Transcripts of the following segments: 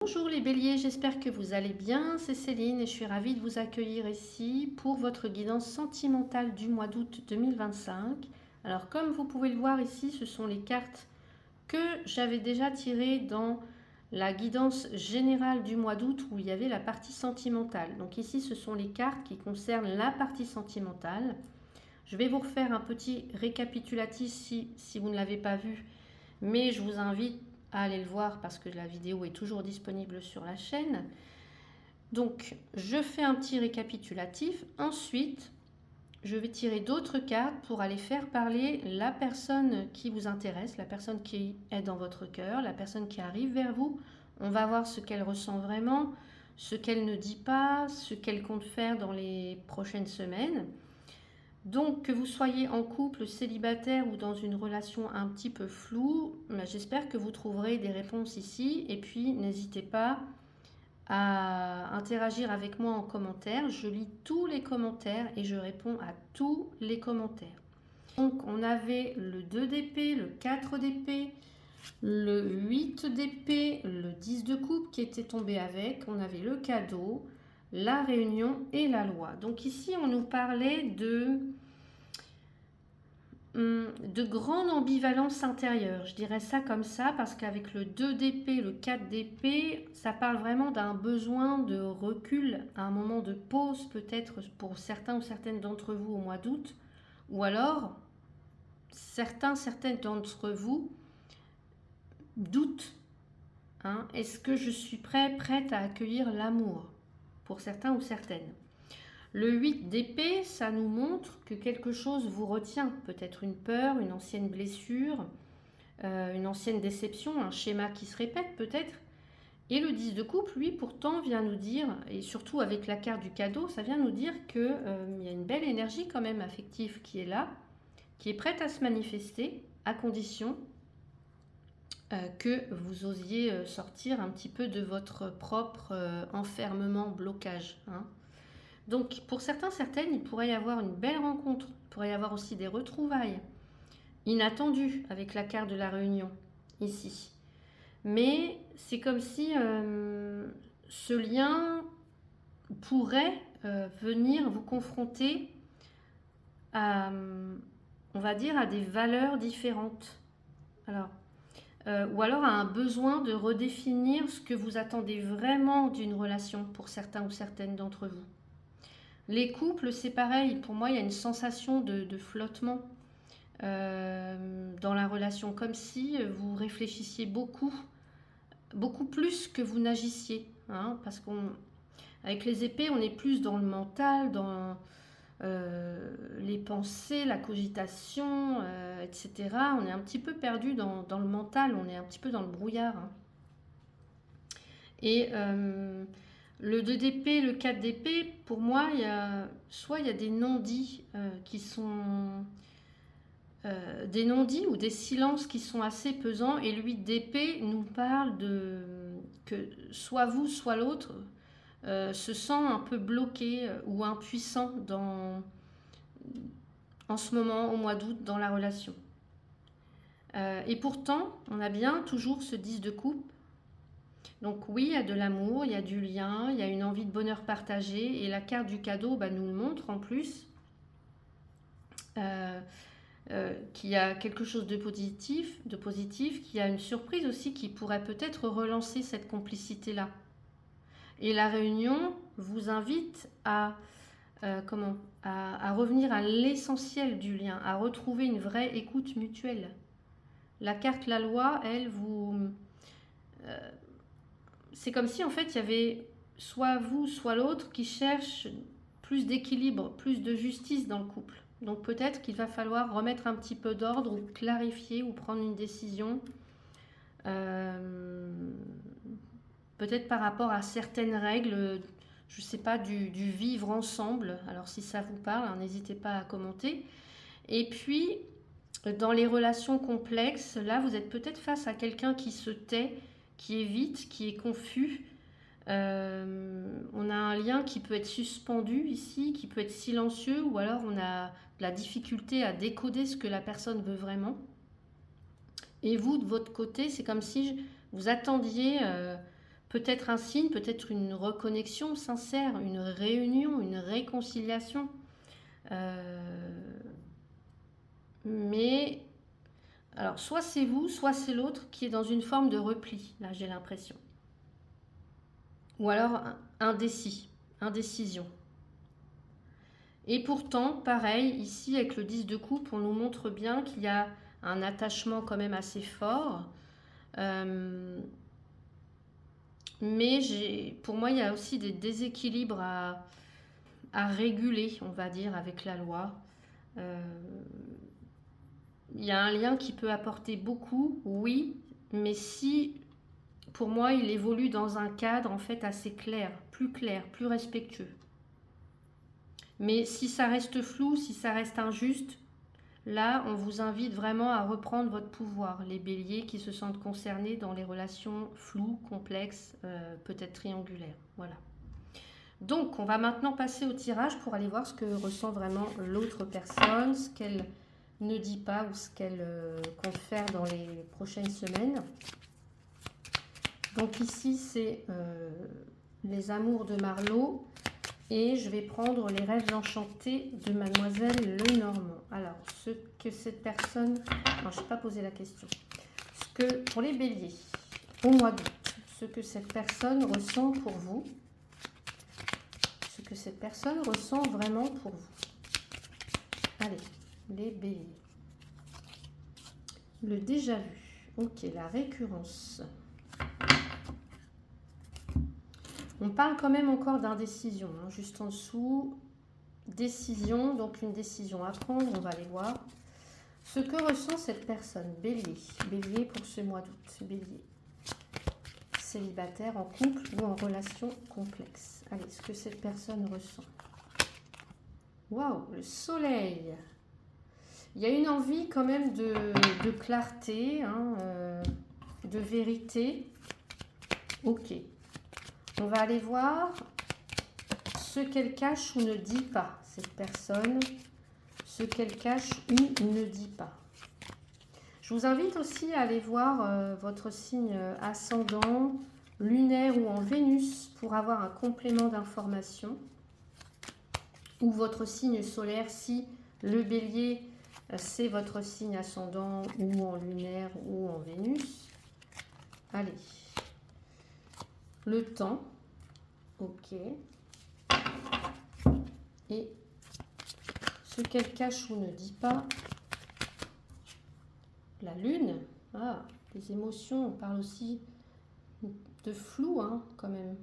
Bonjour les béliers, j'espère que vous allez bien, c'est Céline et je suis ravie de vous accueillir ici pour votre guidance sentimentale du mois d'août 2025. Alors comme vous pouvez le voir ici, ce sont les cartes que j'avais déjà tirées dans la guidance générale du mois d'août où il y avait la partie sentimentale. Donc ici ce sont les cartes qui concernent la partie sentimentale. Je vais vous refaire un petit récapitulatif si vous ne l'avez pas vu, mais je vous invite à aller le voir parce que la vidéo est toujours disponible sur la chaîne. Donc, je fais un petit récapitulatif. Ensuite, je vais tirer d'autres cartes pour aller faire parler la personne qui vous intéresse, la personne qui est dans votre cœur, la personne qui arrive vers vous. On va voir ce qu'elle ressent vraiment, ce qu'elle ne dit pas, ce qu'elle compte faire dans les prochaines semaines. Donc, que vous soyez en couple, célibataire ou dans une relation un petit peu floue, j'espère que vous trouverez des réponses ici. Et puis, n'hésitez pas à interagir avec moi en commentaire. Je lis tous les commentaires et je réponds à tous les commentaires. Donc, on avait le 2 d'épée, le 4 d'épée, le 8 d'épée, le 10 de coupe qui était tombé avec. On avait le cadeau, la réunion et la loi. Donc ici, on nous parlait de grande ambivalence intérieure, je dirais ça comme ça, parce qu'avec le 2 d'épée, le 4 d'épée, ça parle vraiment d'un besoin de recul, à un moment de pause peut-être pour certains ou certaines d'entre vous au mois d'août, ou alors certaines d'entre vous doutent. Est-ce que je suis prête à accueillir l'amour pour certains ou certaines? Le 8 d'épée, ça nous montre que quelque chose vous retient, peut-être une peur, une ancienne blessure, une ancienne déception, un schéma qui se répète peut-être. Et le 10 de coupe, lui, pourtant, vient nous dire, et surtout avec la carte du cadeau, ça vient nous dire qu'il y a une belle énergie quand même affective qui est là, qui est prête à se manifester, à condition que vous osiez sortir un petit peu de votre propre enfermement, blocage. Donc pour certains, certaines, il pourrait y avoir une belle rencontre, il pourrait y avoir aussi des retrouvailles inattendues avec la carte de la réunion ici. Mais c'est comme si ce lien pourrait venir vous confronter à, on va dire, à des valeurs différentes. Alors, ou alors à un besoin de redéfinir ce que vous attendez vraiment d'une relation pour certains ou certaines d'entre vous. Les couples, c'est pareil. Pour moi, il y a une sensation de flottement dans la relation, comme si vous réfléchissiez beaucoup, beaucoup plus que vous n'agissiez. Parce qu'avec les épées, on est plus dans le mental, dans les pensées, la cogitation, etc. On est un petit peu perdu dans le mental, on est un petit peu dans le brouillard. Et le 2 d'épée, le 4 d'épée, pour moi, soit il y a des non-dits qui sont des non-dits ou des silences qui sont assez pesants, et le 8 d'épée nous parle de que soit vous, soit l'autre se sent un peu bloqué ou impuissant en ce moment, au mois d'août, dans la relation. Et pourtant, on a bien toujours ce 10 de coupe. Donc oui, il y a de l'amour, il y a du lien, il y a une envie de bonheur partagé, et la carte du cadeau nous le montre en plus, qu'il y a quelque chose de positif, qu'il y a une surprise aussi qui pourrait peut-être relancer cette complicité-là. Et la réunion vous invite à revenir à l'essentiel du lien, à retrouver une vraie écoute mutuelle. La carte la loi, elle, c'est comme si en fait il y avait soit vous, soit l'autre qui cherche plus d'équilibre, plus de justice dans le couple. Donc peut-être qu'il va falloir remettre un petit peu d'ordre ou clarifier ou prendre une décision. Peut-être par rapport à certaines règles, je ne sais pas, du vivre ensemble. Alors si ça vous parle, n'hésitez pas à commenter. Et puis, dans les relations complexes, là, vous êtes peut-être face à quelqu'un qui se tait, qui évite, qui est confus. On a un lien qui peut être suspendu ici, qui peut être silencieux, ou alors on a de la difficulté à décoder ce que la personne veut vraiment. Et vous, de votre côté, c'est comme si vous attendiez peut-être un signe, peut-être une reconnexion sincère, une réunion, une réconciliation. Mais, alors, soit c'est vous, soit c'est l'autre qui est dans une forme de repli, là j'ai l'impression. Ou alors indécis, indécision. Et pourtant, pareil, ici avec le 10 de coupe, on nous montre bien qu'il y a un attachement quand même assez fort. Mais pour moi, il y a aussi des déséquilibres à réguler, on va dire, avec la loi. Il y a un lien qui peut apporter beaucoup, oui, mais si, pour moi, il évolue dans un cadre en fait assez clair, plus respectueux. Mais si ça reste flou, si ça reste injuste, là, on vous invite vraiment à reprendre votre pouvoir. Les béliers qui se sentent concernés dans les relations floues, complexes, peut-être triangulaires. Voilà. Donc, on va maintenant passer au tirage pour aller voir ce que ressent vraiment l'autre personne, ce qu'elle ne dit pas ou ce qu'elle compte faire dans les prochaines semaines. Donc ici, c'est les amours de Marlowe. Et je vais prendre les rêves enchantés de Mademoiselle Lenormand. Alors, ce que cette personne... Non, je n'ai pas posé la question. Pour les béliers, au mois d'août, ce que cette personne ressent pour vous. Ce que cette personne ressent vraiment pour vous. Allez, les béliers. Le déjà vu. Ok, la récurrence. On parle quand même encore d'indécision, hein, juste en dessous. Décision, donc une décision à prendre, on va aller voir. Ce que ressent cette personne, bélier. Bélier pour ce mois d'août, bélier. Célibataire, en couple ou en relation complexe. Allez, ce que cette personne ressent. Waouh, le soleil. Il y a une envie quand même de clarté, hein, de vérité. Ok. On va aller voir ce qu'elle cache ou ne dit pas, cette personne. Ce qu'elle cache ou ne dit pas. Je vous invite aussi à aller voir votre signe ascendant, lunaire ou en Vénus pour avoir un complément d'information. Ou votre signe solaire si le bélier c'est votre signe ascendant ou en lunaire ou en Vénus. Allez. Le temps. Ok. Et ce qu'elle cache ou ne dit pas. La lune. Ah, les émotions, on parle aussi de flou, hein, quand même.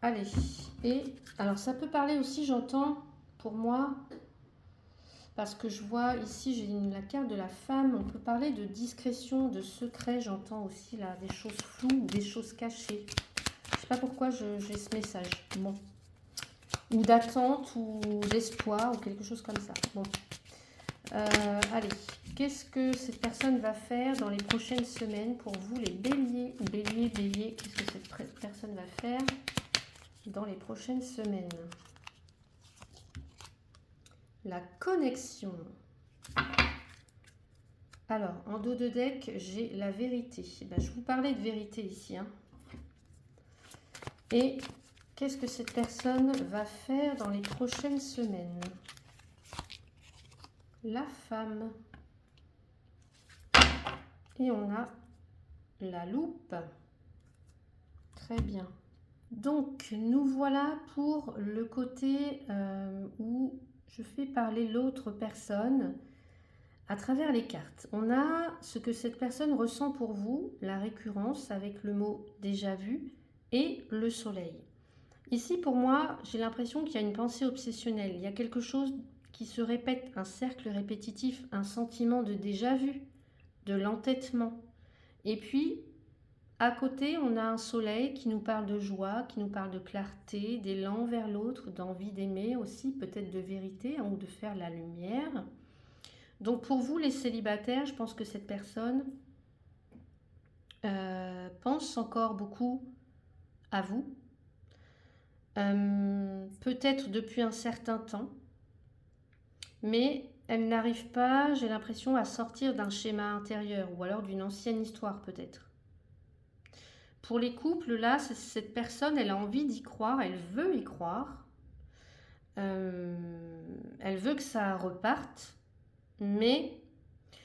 Allez. Et alors, ça peut parler aussi, j'entends, pour moi, parce que je vois ici, j'ai la carte de la femme, on peut parler de discrétion, de secret, j'entends aussi là, des choses floues, des choses cachées. Je ne sais pas pourquoi j'ai ce message. Bon. Ou d'attente, ou d'espoir, ou quelque chose comme ça. Bon. Allez, qu'est-ce que cette personne va faire dans les prochaines semaines pour vous, les béliers? Bélier, qu'est-ce que cette personne va faire dans les prochaines semaines? La connexion. Alors, en dos de deck, j'ai la vérité. Ben, je vous parlais de vérité ici. Hein. Et qu'est-ce que cette personne va faire dans les prochaines semaines? La femme. Et on a la loupe. Très bien. Donc, nous voilà pour le côté où je fais parler l'autre personne à travers les cartes. On a ce que cette personne ressent pour vous, la récurrence avec le mot déjà vu et le soleil. Ici, pour moi, j'ai l'impression qu'il y a une pensée obsessionnelle. Il y a quelque chose qui se répète, un cercle répétitif, un sentiment de déjà vu, de l'entêtement. Et puis, à côté, on a un soleil qui nous parle de joie, qui nous parle de clarté, d'élan vers l'autre, d'envie d'aimer aussi, peut-être de vérité, hein, ou de faire la lumière. Donc pour vous, les célibataires, je pense que cette personne pense encore beaucoup à vous. Peut-être depuis un certain temps, mais elle n'arrive pas, j'ai l'impression, à sortir d'un schéma intérieur ou alors d'une ancienne histoire peut-être. Pour les couples, là, cette personne, elle a envie d'y croire, elle veut y croire, euh, elle veut que ça reparte, mais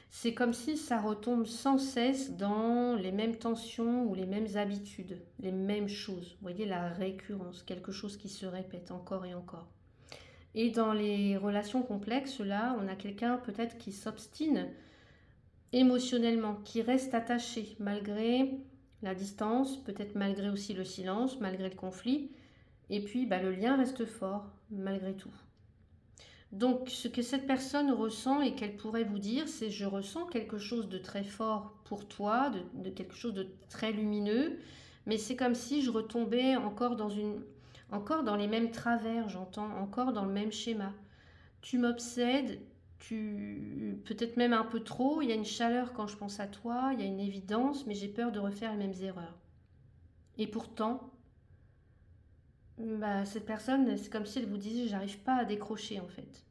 c'est comme si ça retombe sans cesse dans les mêmes tensions ou les mêmes habitudes, les mêmes choses. Vous voyez la récurrence, quelque chose qui se répète encore et encore. Et dans les relations complexes, là, on a quelqu'un peut-être qui s'obstine émotionnellement, qui reste attaché malgré la distance, peut-être malgré aussi le silence, malgré le conflit. Et puis, le lien reste fort malgré tout. Donc, ce que cette personne ressent et qu'elle pourrait vous dire, c'est je ressens quelque chose de très fort pour toi, de quelque chose de très lumineux, mais c'est comme si je retombais encore dans les mêmes travers, j'entends, encore dans le même schéma. Tu m'obsèdes, peut-être même un peu trop, il y a une chaleur quand je pense à toi, il y a une évidence, mais j'ai peur de refaire les mêmes erreurs. Et pourtant, cette personne, c'est comme si elle vous disait j'arrive pas à décrocher en fait.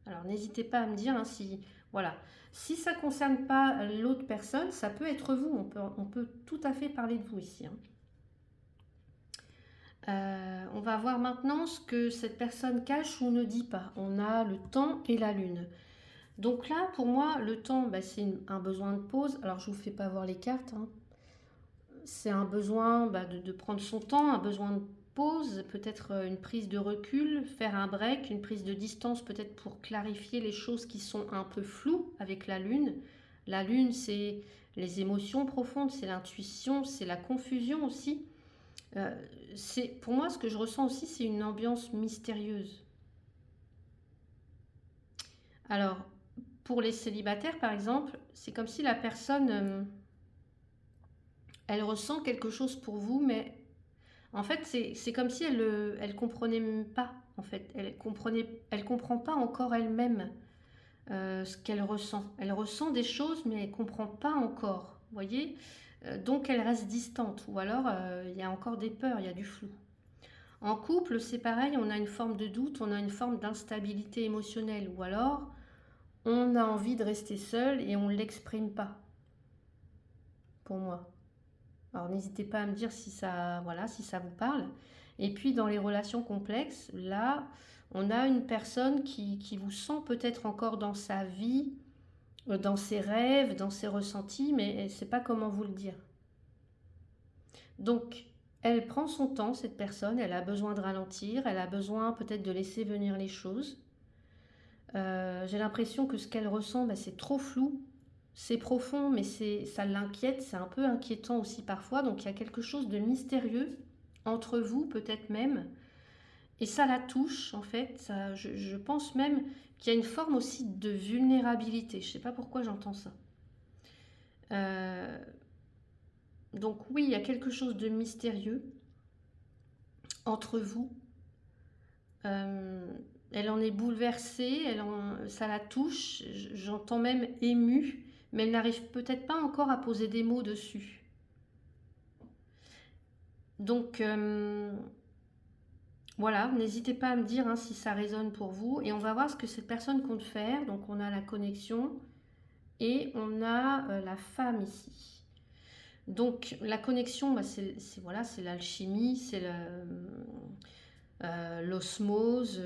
Alors n'hésitez pas à me dire si voilà, si ça ne concerne pas l'autre personne, ça peut être vous. On peut tout à fait parler de vous ici. On va voir maintenant ce que cette personne cache ou ne dit pas. On a le temps et la lune. Donc là, pour moi, le temps, c'est un besoin de pause. Alors je ne vous fais pas voir les cartes. C'est un besoin de prendre son temps, un besoin de pause, peut-être une prise de recul, faire un break, une prise de distance peut-être pour clarifier les choses qui sont un peu floues avec la lune. La lune, c'est les émotions profondes, c'est l'intuition, c'est la confusion aussi. Pour moi, ce que je ressens aussi, c'est une ambiance mystérieuse. Alors, pour les célibataires, par exemple, c'est comme si la personne, elle ressent quelque chose pour vous, mais en fait, c'est comme si elle comprenait même pas. En fait, elle comprend pas encore elle-même ce qu'elle ressent. Elle ressent des choses, mais elle comprend pas encore. Vous voyez. Donc elle reste distante. Ou alors il y a encore des peurs, il y a du flou. En couple, c'est pareil. On a une forme de doute, on a une forme d'instabilité émotionnelle. Ou alors on a envie de rester seul et on ne l'exprime pas. Pour moi. Alors n'hésitez pas à me dire si ça vous parle. Et puis dans les relations complexes, là, on a une personne qui vous sent peut-être encore dans sa vie, dans ses rêves, dans ses ressentis, mais elle ne sait pas comment vous le dire. Donc, elle prend son temps, cette personne, elle a besoin de ralentir, elle a besoin peut-être de laisser venir les choses. J'ai l'impression que ce qu'elle ressent, c'est trop flou. C'est profond, mais ça l'inquiète, c'est un peu inquiétant aussi parfois. Donc il y a quelque chose de mystérieux entre vous, peut-être même. Et ça la touche, en fait. Je pense même qu'il y a une forme aussi de vulnérabilité. Je ne sais pas pourquoi j'entends ça. Donc oui, il y a quelque chose de mystérieux entre vous. Elle en est bouleversée, ça la touche. J'entends même émue. Mais elle n'arrive peut-être pas encore à poser des mots dessus. Donc, voilà, n'hésitez pas à me dire si ça résonne pour vous. Et on va voir ce que cette personne compte faire. Donc, on a la connexion et on a la femme ici. Donc, la connexion, c'est l'alchimie, c'est l'osmose,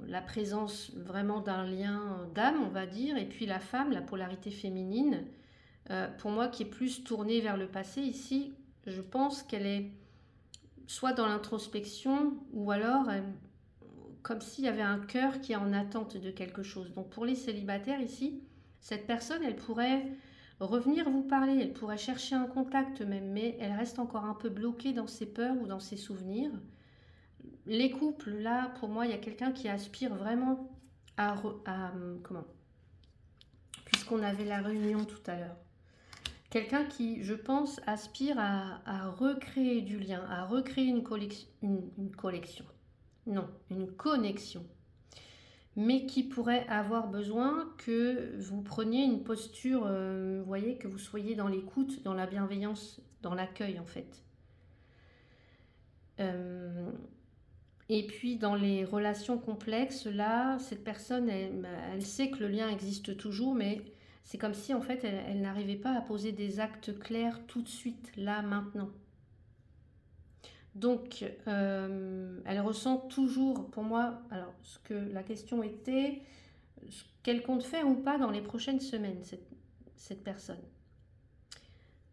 la présence vraiment d'un lien d'âme, on va dire. Et puis la femme, la polarité féminine, pour moi qui est plus tournée vers le passé ici, je pense qu'elle est soit dans l'introspection ou alors comme s'il y avait un cœur qui est en attente de quelque chose. Donc pour les célibataires ici, cette personne, elle pourrait revenir vous parler, elle pourrait chercher un contact même, mais elle reste encore un peu bloquée dans ses peurs ou dans ses souvenirs. Les couples, là, pour moi, il y a quelqu'un qui aspire vraiment comment, puisqu'on avait la réunion tout à l'heure. Quelqu'un qui, je pense, aspire à recréer du lien, à recréer une collection. Non, une connexion. Mais qui pourrait avoir besoin que vous preniez une posture, vous voyez, que vous soyez dans l'écoute, dans la bienveillance, dans l'accueil en fait. Et puis dans les relations complexes, là, cette personne, elle sait que le lien existe toujours, mais C'est comme si en fait elle n'arrivait pas à poser des actes clairs tout de suite, là, maintenant. Donc, elle ressent toujours, pour moi, alors ce que la question était, ce qu'elle compte faire ou pas dans les prochaines semaines, cette personne.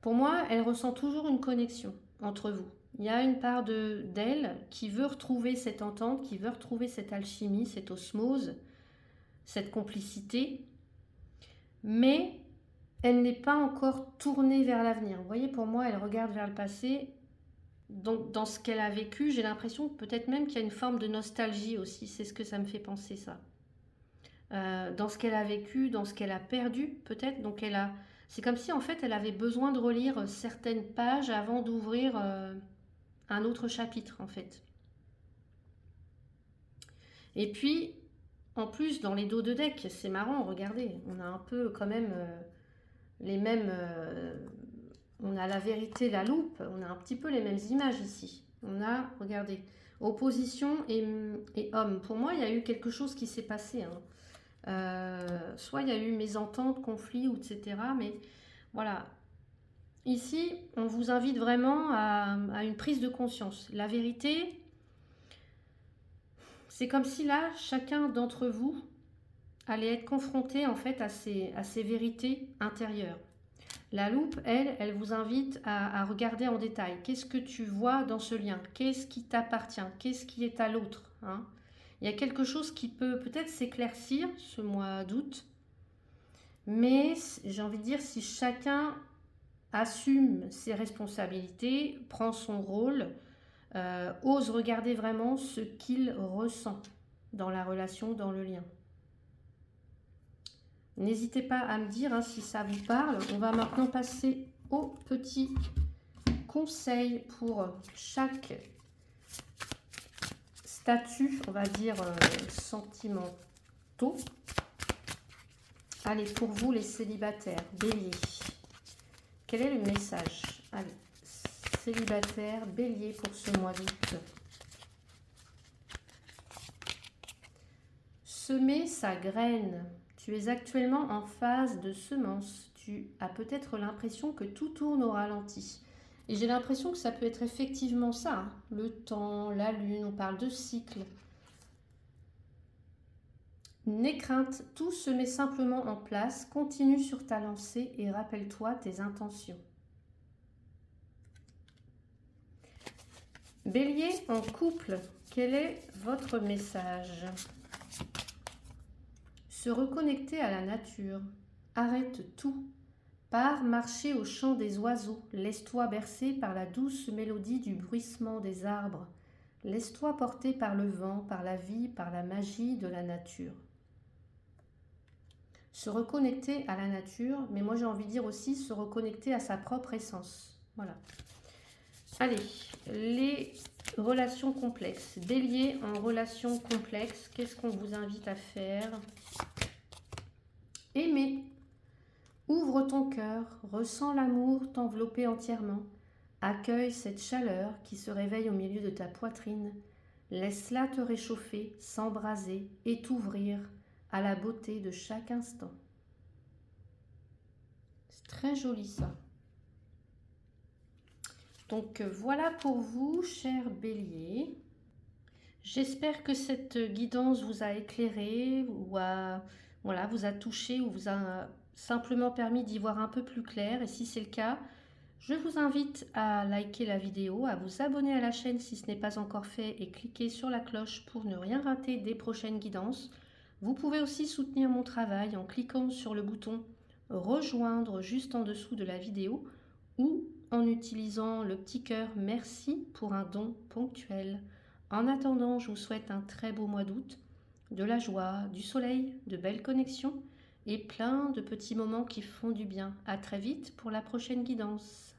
Pour moi, elle ressent toujours une connexion entre vous. Il y a une part d'elle qui veut retrouver cette entente, qui veut retrouver cette alchimie, cette osmose, cette complicité, mais elle n'est pas encore tournée vers l'avenir. Vous voyez, pour moi, elle regarde vers le passé. Donc, dans ce qu'elle a vécu, j'ai l'impression peut-être même qu'il y a une forme de nostalgie aussi. C'est ce que ça me fait penser, ça. Dans ce qu'elle a vécu, dans ce qu'elle a perdu, peut-être. Donc, c'est comme si, en fait, elle avait besoin de relire certaines pages avant d'ouvrir un autre chapitre, en fait. Et puis, en plus, dans les dos de deck, c'est marrant, regardez, on a un peu quand même les mêmes... on a la vérité, la loupe, on a un petit peu les mêmes images ici. On a, regardez, opposition et homme. Pour moi, il y a eu quelque chose qui s'est passé. Soit il y a eu mésentente, conflit, etc. Mais voilà. Ici, on vous invite vraiment à une prise de conscience. La vérité, c'est comme si là, chacun d'entre vous allait être confronté en fait à ces vérités intérieures. La loupe, elle vous invite à regarder en détail. Qu'est-ce que tu vois dans ce lien? Qu'est-ce qui t'appartient? Qu'est-ce qui est à l'autre, hein? Il y a quelque chose qui peut peut-être s'éclaircir ce mois d'août, mais j'ai envie de dire, si chacun assume ses responsabilités, prend son rôle, ose regarder vraiment ce qu'il ressent dans la relation, dans le lien. N'hésitez pas à me dire si ça vous parle. On va maintenant passer aux petits conseils pour chaque statut, on va dire, sentimentaux. Allez, pour vous les célibataires, Bélier, quel est le message? Allez, célibataire, Bélier pour ce mois d'août. Semer sa graine. Tu es actuellement en phase de semence. Tu as peut-être l'impression que tout tourne au ralenti. Et j'ai l'impression que ça peut être effectivement ça. Le temps, la lune, on parle de cycle. N'aie crainte, tout se met simplement en place. Continue sur ta lancée et rappelle-toi tes intentions. Bélier en couple, quel est votre message? Se reconnecter à la nature. Arrête tout. Pars marcher au chant des oiseaux. Laisse-toi bercer par la douce mélodie du bruissement des arbres. Laisse-toi porter par le vent, par la vie, par la magie de la nature. Se reconnecter à la nature, mais moi j'ai envie de dire aussi se reconnecter à sa propre essence. Voilà. Allez, les relations complexes. Bélier en relation complexe, qu'est-ce qu'on vous invite à faire? Aimer. Ouvre ton cœur, ressens l'amour t'envelopper entièrement. Accueille cette chaleur qui se réveille au milieu de ta poitrine. Laisse-la te réchauffer, s'embraser et t'ouvrir à la beauté de chaque instant. C'est très joli ça. Donc voilà pour vous, cher Bélier. J'espère que cette guidance vous a éclairé ou vous a touché ou vous a simplement permis d'y voir un peu plus clair. Et si c'est le cas, je vous invite à liker la vidéo, à vous abonner à la chaîne si ce n'est pas encore fait et cliquer sur la cloche pour ne rien rater des prochaines guidances. Vous pouvez aussi soutenir mon travail en cliquant sur le bouton rejoindre juste en dessous de la vidéo ou en utilisant le petit cœur merci pour un don ponctuel. En attendant, je vous souhaite un très beau mois d'août, de la joie, du soleil, de belles connexions et plein de petits moments qui font du bien. À très vite pour la prochaine guidance.